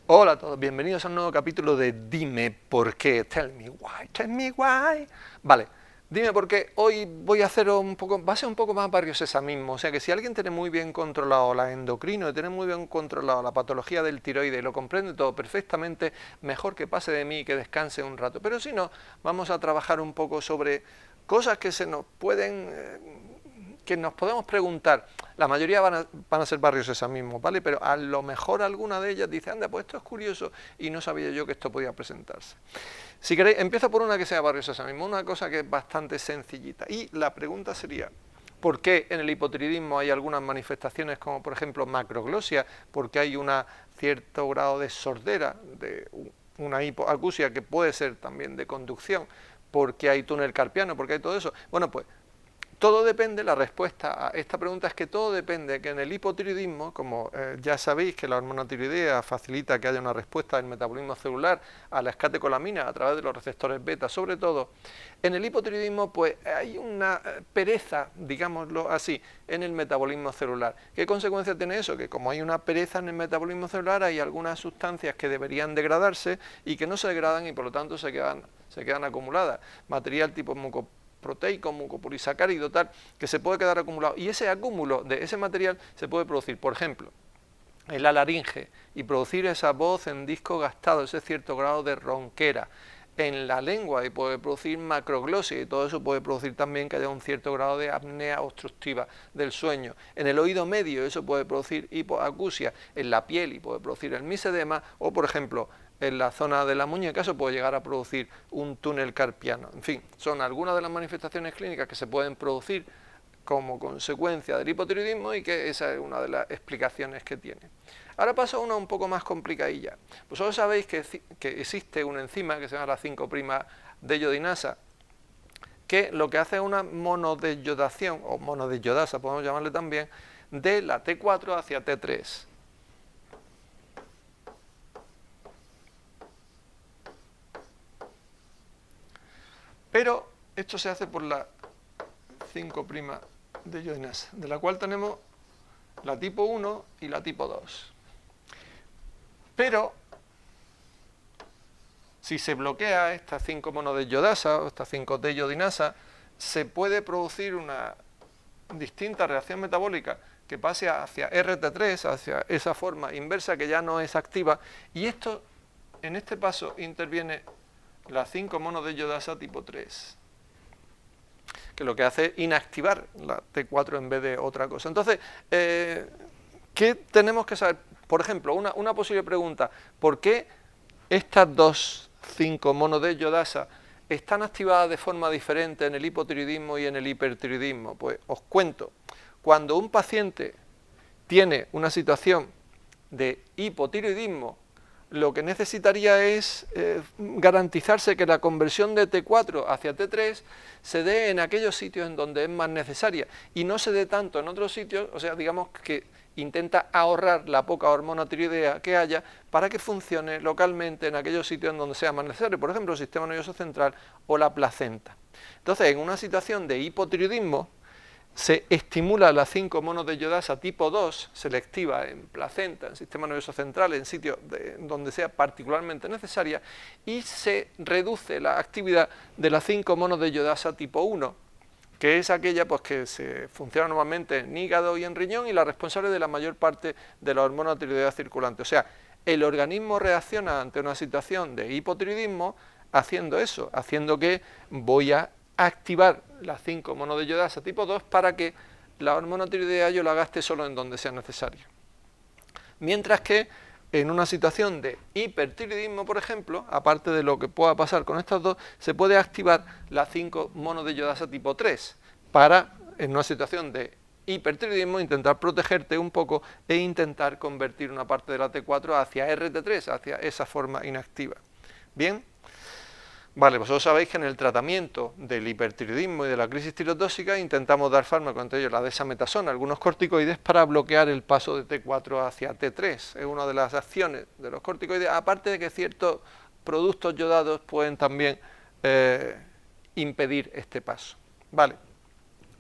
Hola a todos, bienvenidos a un nuevo capítulo de Dime por qué, tell me why. Vale, dime por qué, hoy voy a hacer un poco, va a ser un poco más Barrio Sésamo, o sea que si alguien tiene muy bien controlado la endocrino y tiene muy bien controlado la patología del tiroides y lo comprende todo perfectamente, mejor que pase de mí y que descanse un rato. Pero si no, vamos a trabajar un poco sobre cosas que se nos pueden... que nos podemos preguntar. La mayoría van a ser Barrio Sésamo, ¿vale? Pero a lo mejor alguna de ellas dice, anda, pues esto es curioso y no sabía yo que esto podía presentarse. Si queréis, empiezo por una que sea Barrio Sésamo, una cosa que es bastante sencillita. Y la pregunta sería, ¿por qué en el hipotiroidismo hay algunas manifestaciones como, por ejemplo, macroglosia? Porque hay un cierto grado de sordera, de una hipoacusia que puede ser también de conducción, porque hay túnel carpiano, porque hay todo eso. Bueno, pues todo depende, la respuesta a esta pregunta es que todo depende, que en el hipotiroidismo, como ya sabéis que la hormona tiroidea facilita que haya una respuesta del metabolismo celular a la escatecolamina a través de los receptores beta, sobre todo, en el hipotiroidismo pues hay una pereza, digámoslo así, en el metabolismo celular. ¿Qué consecuencia tiene eso? Que como hay una pereza en el metabolismo celular, hay algunas sustancias que deberían degradarse y que no se degradan y por lo tanto se quedan acumuladas. Material tipo mucoproteico, mucopolisacárido, tal, que se puede quedar acumulado. Y ese acúmulo de ese material se puede producir, por ejemplo, en la laringe y producir esa voz en disco gastado, ese cierto grado de ronquera. En la lengua y puede producir macroglosia y todo eso puede producir también que haya un cierto grado de apnea obstructiva del sueño. En el oído medio eso puede producir hipoacusia, en la piel y puede producir el misedema o, por ejemplo, en la zona de la muñeca eso puede llegar a producir un túnel carpiano. En fin, son algunas de las manifestaciones clínicas que se pueden producir como consecuencia del hipotiroidismo y que esa es una de las explicaciones que tiene. Ahora paso a una un poco más complicadilla. Vosotros sabéis que existe una enzima que se llama la 5'-deyodinasa, que lo que hace es una monodeyodación, o monodeyodasa podemos llamarle también, de la T4 hacia T3. Pero esto se hace por la 5'-deyodinasa, de la cual tenemos la tipo 1 y la tipo 2. Pero si se bloquea esta 5'-monodeyodasa o esta 5'-deyodinasa, se puede producir una distinta reacción metabólica que pase hacia RT3, hacia esa forma inversa que ya no es activa, y esto, en este paso interviene la 5'-monodeyodasa tipo 3, que lo que hace es inactivar la T4 en vez de otra cosa. Entonces, ¿qué tenemos que saber? Por ejemplo, una posible pregunta, ¿por qué estas dos 5'-monodeyodasa están activadas de forma diferente en el hipotiroidismo y en el hipertiroidismo? Pues os cuento, cuando un paciente tiene una situación de hipotiroidismo, lo que necesitaría es garantizarse que la conversión de T4 hacia T3 se dé en aquellos sitios en donde es más necesaria y no se dé tanto en otros sitios, o sea, digamos que intenta ahorrar la poca hormona tiroidea que haya para que funcione localmente en aquellos sitios en donde sea más necesario, por ejemplo, el sistema nervioso central o la placenta. Entonces, en una situación de hipotiroidismo, se estimula la 5'-monodeyodasa tipo 2, selectiva en placenta, en sistema nervioso central, en sitios donde sea particularmente necesaria, y se reduce la actividad de la 5'-monodeyodasa tipo 1, que es aquella pues, que se funciona normalmente en hígado y en riñón y la responsable de la mayor parte de la hormona tiroidea circulante. O sea, el organismo reacciona ante una situación de hipotiroidismo haciendo eso, haciendo que voy a activar la 5'-monodeyodasa tipo 2 para que la hormona tiroidea yo la gaste solo en donde sea necesario. Mientras que en una situación de hipertiroidismo, por ejemplo, aparte de lo que pueda pasar con estas dos, se puede activar la 5'-monodeyodasa tipo 3 para, en una situación de hipertiroidismo, intentar protegerte un poco e intentar convertir una parte de la T4 hacia RT3, hacia esa forma inactiva. ¿Bien? Vale, vosotros sabéis que en el tratamiento del hipertiroidismo y de la crisis tirotóxica intentamos dar fármacos, entre ellos la desametasona, algunos corticoides para bloquear el paso de T4 hacia T3. Es una de las acciones de los corticoides, aparte de que ciertos productos yodados pueden también impedir este paso. Vale,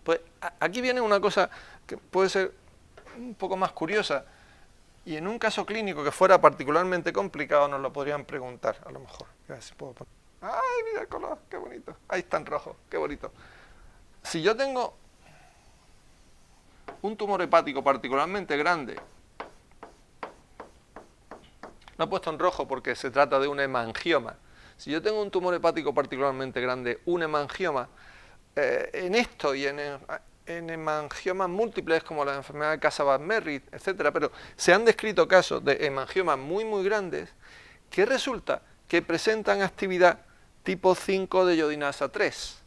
pues aquí viene una cosa que puede ser un poco más curiosa, y en un caso clínico que fuera particularmente complicado nos lo podrían preguntar, a lo mejor. A ver si puedo poner. ¡Ay, mira el color! ¡Qué bonito! Ahí está en rojo, ¡qué bonito! Si yo tengo un tumor hepático particularmente grande, lo he puesto en rojo porque se trata de un hemangioma. Si yo tengo un tumor hepático particularmente grande, un hemangioma, en esto y en hemangiomas múltiples como la enfermedad de Casabat-Merritt, etcétera, pero se han descrito casos de hemangiomas muy muy grandes que resulta que presentan actividad tipo 5 de iodinasa 3.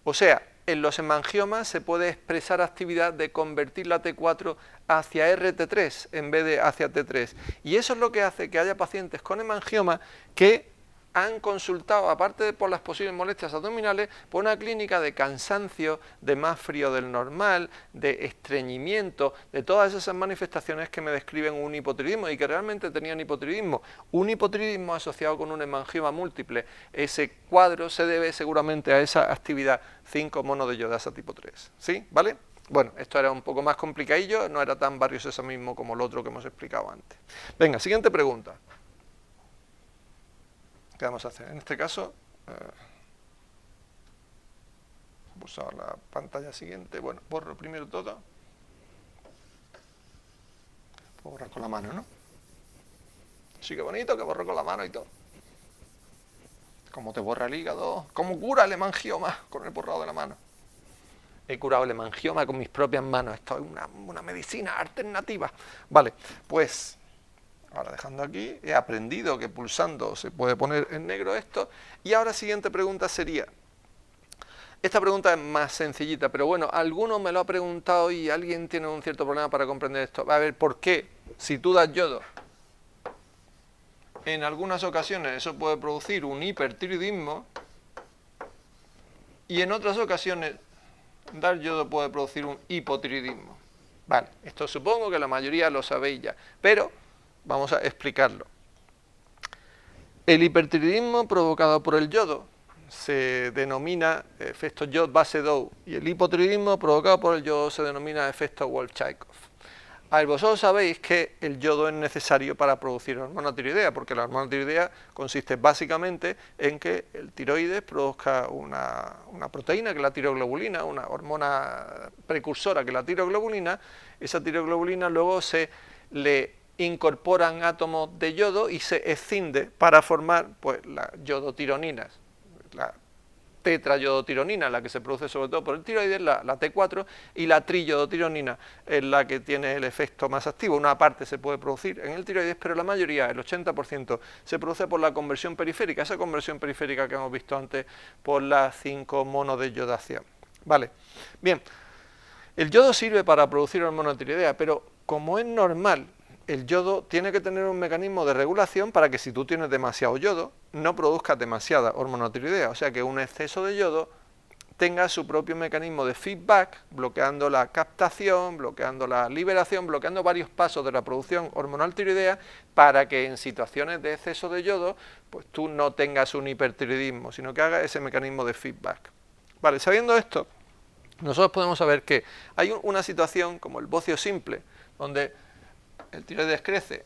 O sea, en los hemangiomas se puede expresar actividad de convertir la T4 hacia RT3 en vez de hacia T3. Y eso es lo que hace que haya pacientes con hemangioma que han consultado, aparte de por las posibles molestias abdominales, por una clínica de cansancio, de más frío del normal, de estreñimiento, de todas esas manifestaciones que me describen un hipotiroidismo y que realmente tenían hipotiroidismo. Un hipotiroidismo asociado con un hemangioma múltiple. Ese cuadro se debe seguramente a esa actividad 5-monodeyodasa tipo 3. ¿Sí? ¿Vale? Bueno, esto era un poco más complicadillo, no era tan barriosesamismo como lo otro que hemos explicado antes. Venga, siguiente pregunta. ¿Qué vamos a hacer? En este caso, pulsar la pantalla siguiente. Bueno, borro primero todo. Puedo borrar con la mano, ¿no? Sí, que bonito que borro con la mano y todo. ¿Cómo te borra el hígado? ¿Cómo cura el hemangioma con el borrado de la mano? He curado el hemangioma con mis propias manos. Esto es una medicina alternativa. Vale, pues ahora dejando aquí, he aprendido que pulsando se puede poner en negro esto. Y ahora siguiente pregunta sería, esta pregunta es más sencillita, pero bueno, alguno me lo ha preguntado y alguien tiene un cierto problema para comprender esto. A ver, ¿por qué? Si tú das yodo, en algunas ocasiones eso puede producir un hipertiroidismo y en otras ocasiones dar yodo puede producir un hipotiroidismo. Vale, esto supongo que la mayoría lo sabéis ya, pero vamos a explicarlo. El hipertiroidismo provocado por el yodo se denomina efecto Jod-Basedow y el hipotiroidismo provocado por el yodo se denomina efecto Wolff-Chaikoff. A ver, vosotros sabéis que el yodo es necesario para producir hormona tiroidea, porque la hormona tiroidea consiste básicamente en que el tiroides produzca una proteína que es la tiroglobulina, una hormona precursora que es la tiroglobulina. Esa tiroglobulina luego se le incorporan átomos de yodo y se escinde para formar pues las yodotironinas, la tetrayodotironina, la que se produce sobre todo por el tiroides, la T4, y la triyodotironina es la que tiene el efecto más activo. Una parte se puede producir en el tiroides, pero la mayoría, el 80%, se produce por la conversión periférica, esa conversión periférica que hemos visto antes por la 5-monodeyodación. Vale, bien, el yodo sirve para producir hormona tiroidea, pero como es normal, el yodo tiene que tener un mecanismo de regulación para que si tú tienes demasiado yodo, no produzcas demasiada hormona tiroidea. O sea que un exceso de yodo tenga su propio mecanismo de feedback, bloqueando la captación, bloqueando la liberación, bloqueando varios pasos de la producción hormonal tiroidea para que en situaciones de exceso de yodo, pues tú no tengas un hipertiroidismo, sino que hagas ese mecanismo de feedback. Vale, sabiendo esto, nosotros podemos saber que hay una situación como el bocio simple, donde el tiroides crece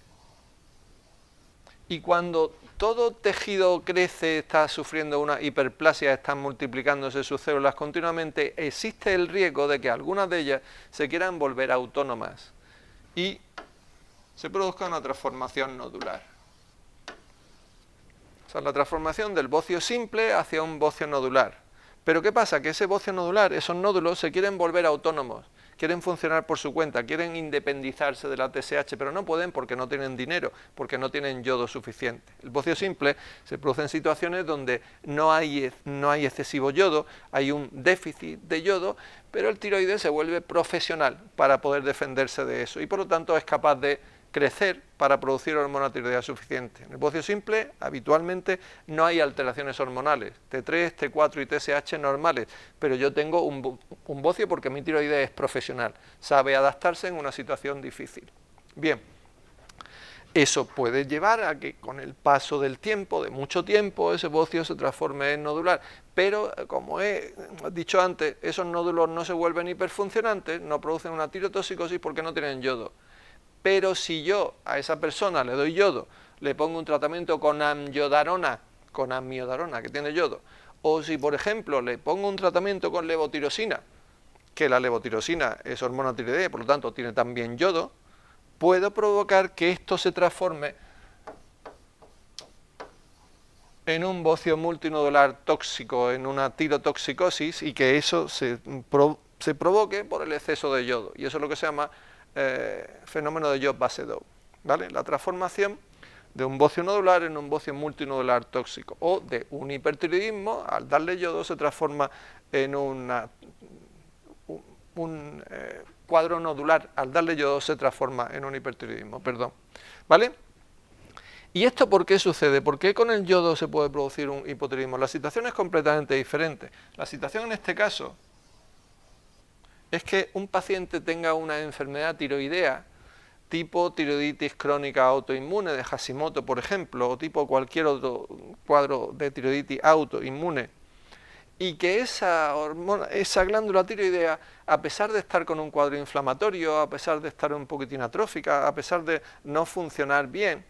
y cuando todo tejido crece, está sufriendo una hiperplasia, están multiplicándose sus células continuamente, existe el riesgo de que algunas de ellas se quieran volver autónomas y se produzca una transformación nodular. O sea, la transformación del bocio simple hacia un bocio nodular. Pero ¿qué pasa? Que ese bocio nodular, esos nódulos se quieren volver autónomos, quieren funcionar por su cuenta, quieren independizarse de la TSH, pero no pueden porque no tienen dinero, porque no tienen yodo suficiente. El bocio simple se produce en situaciones donde no hay excesivo yodo, hay un déficit de yodo, pero el tiroides se vuelve profesional para poder defenderse de eso y por lo tanto es capaz de crecer para producir hormona tiroidea suficiente. En el bocio simple habitualmente no hay alteraciones hormonales, T3, T4 y TSH normales, pero yo tengo un bocio porque mi tiroides es profesional, sabe adaptarse en una situación difícil. Bien, Eso puede llevar a que con el paso del tiempo, de mucho tiempo, ese bocio se transforme en nodular. Pero, como he dicho antes, esos nódulos no se vuelven hiperfuncionantes, no producen una tirotoxicosis porque no tienen yodo. Pero si yo a esa persona le doy yodo, le pongo un tratamiento con amiodarona, que tiene yodo, o si, por ejemplo, le pongo un tratamiento con levotirosina, que la levotirosina es hormona tiroidea, por lo tanto tiene también yodo, puedo provocar que esto se transforme en un bocio multinodular tóxico, en una tirotoxicosis, y que eso se provoque por el exceso de yodo. Y eso es lo que se llama fenómeno de Job-Basedow, ¿vale? La transformación de un bocio nodular en un bocio multinodular tóxico, o de un hipertiroidismo, al darle yodo se transforma en un cuadro nodular, al darle yodo se transforma en un hipertiroidismo, perdón, ¿vale? ¿Y esto por qué sucede? ¿Por qué con el yodo se puede producir un hipotiroidismo? La situación es completamente diferente. La situación en este caso es que un paciente tenga una enfermedad tiroidea tipo tiroiditis crónica autoinmune de Hashimoto, por ejemplo, o tipo cualquier otro cuadro de tiroiditis autoinmune, y que esa glándula tiroidea, a pesar de estar con un cuadro inflamatorio, a pesar de estar un poquitín atrófica, a pesar de no funcionar bien,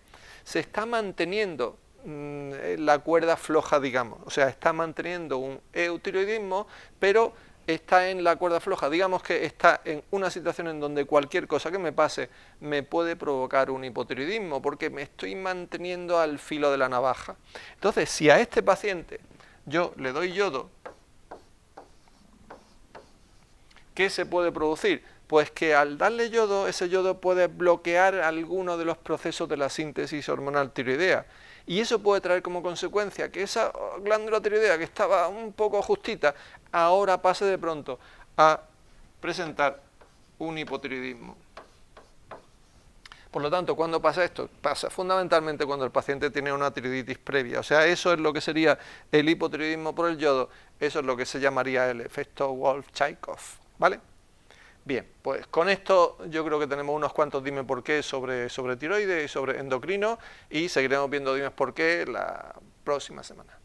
se está manteniendo la cuerda floja, digamos, o sea, está manteniendo un eutiroidismo, pero está en la cuerda floja, digamos que está en una situación en donde cualquier cosa que me pase me puede provocar un hipotiroidismo, porque me estoy manteniendo al filo de la navaja. Entonces, si a este paciente yo le doy yodo, ¿qué se puede producir? Pues que al darle yodo, ese yodo puede bloquear alguno de los procesos de la síntesis hormonal tiroidea. Y eso puede traer como consecuencia que esa glándula tiroidea que estaba un poco justita, ahora pase de pronto a presentar un hipotiroidismo. Por lo tanto, ¿cuándo pasa esto? Pasa fundamentalmente cuando el paciente tiene una tiroiditis previa. O sea, eso es lo que sería el hipotiroidismo por el yodo, eso es lo que se llamaría el efecto Wolff-Chaikoff, ¿vale? Bien, pues con esto yo creo que tenemos unos cuantos dime por qué sobre tiroides y sobre endocrino, y seguiremos viendo dimes por qué la próxima semana.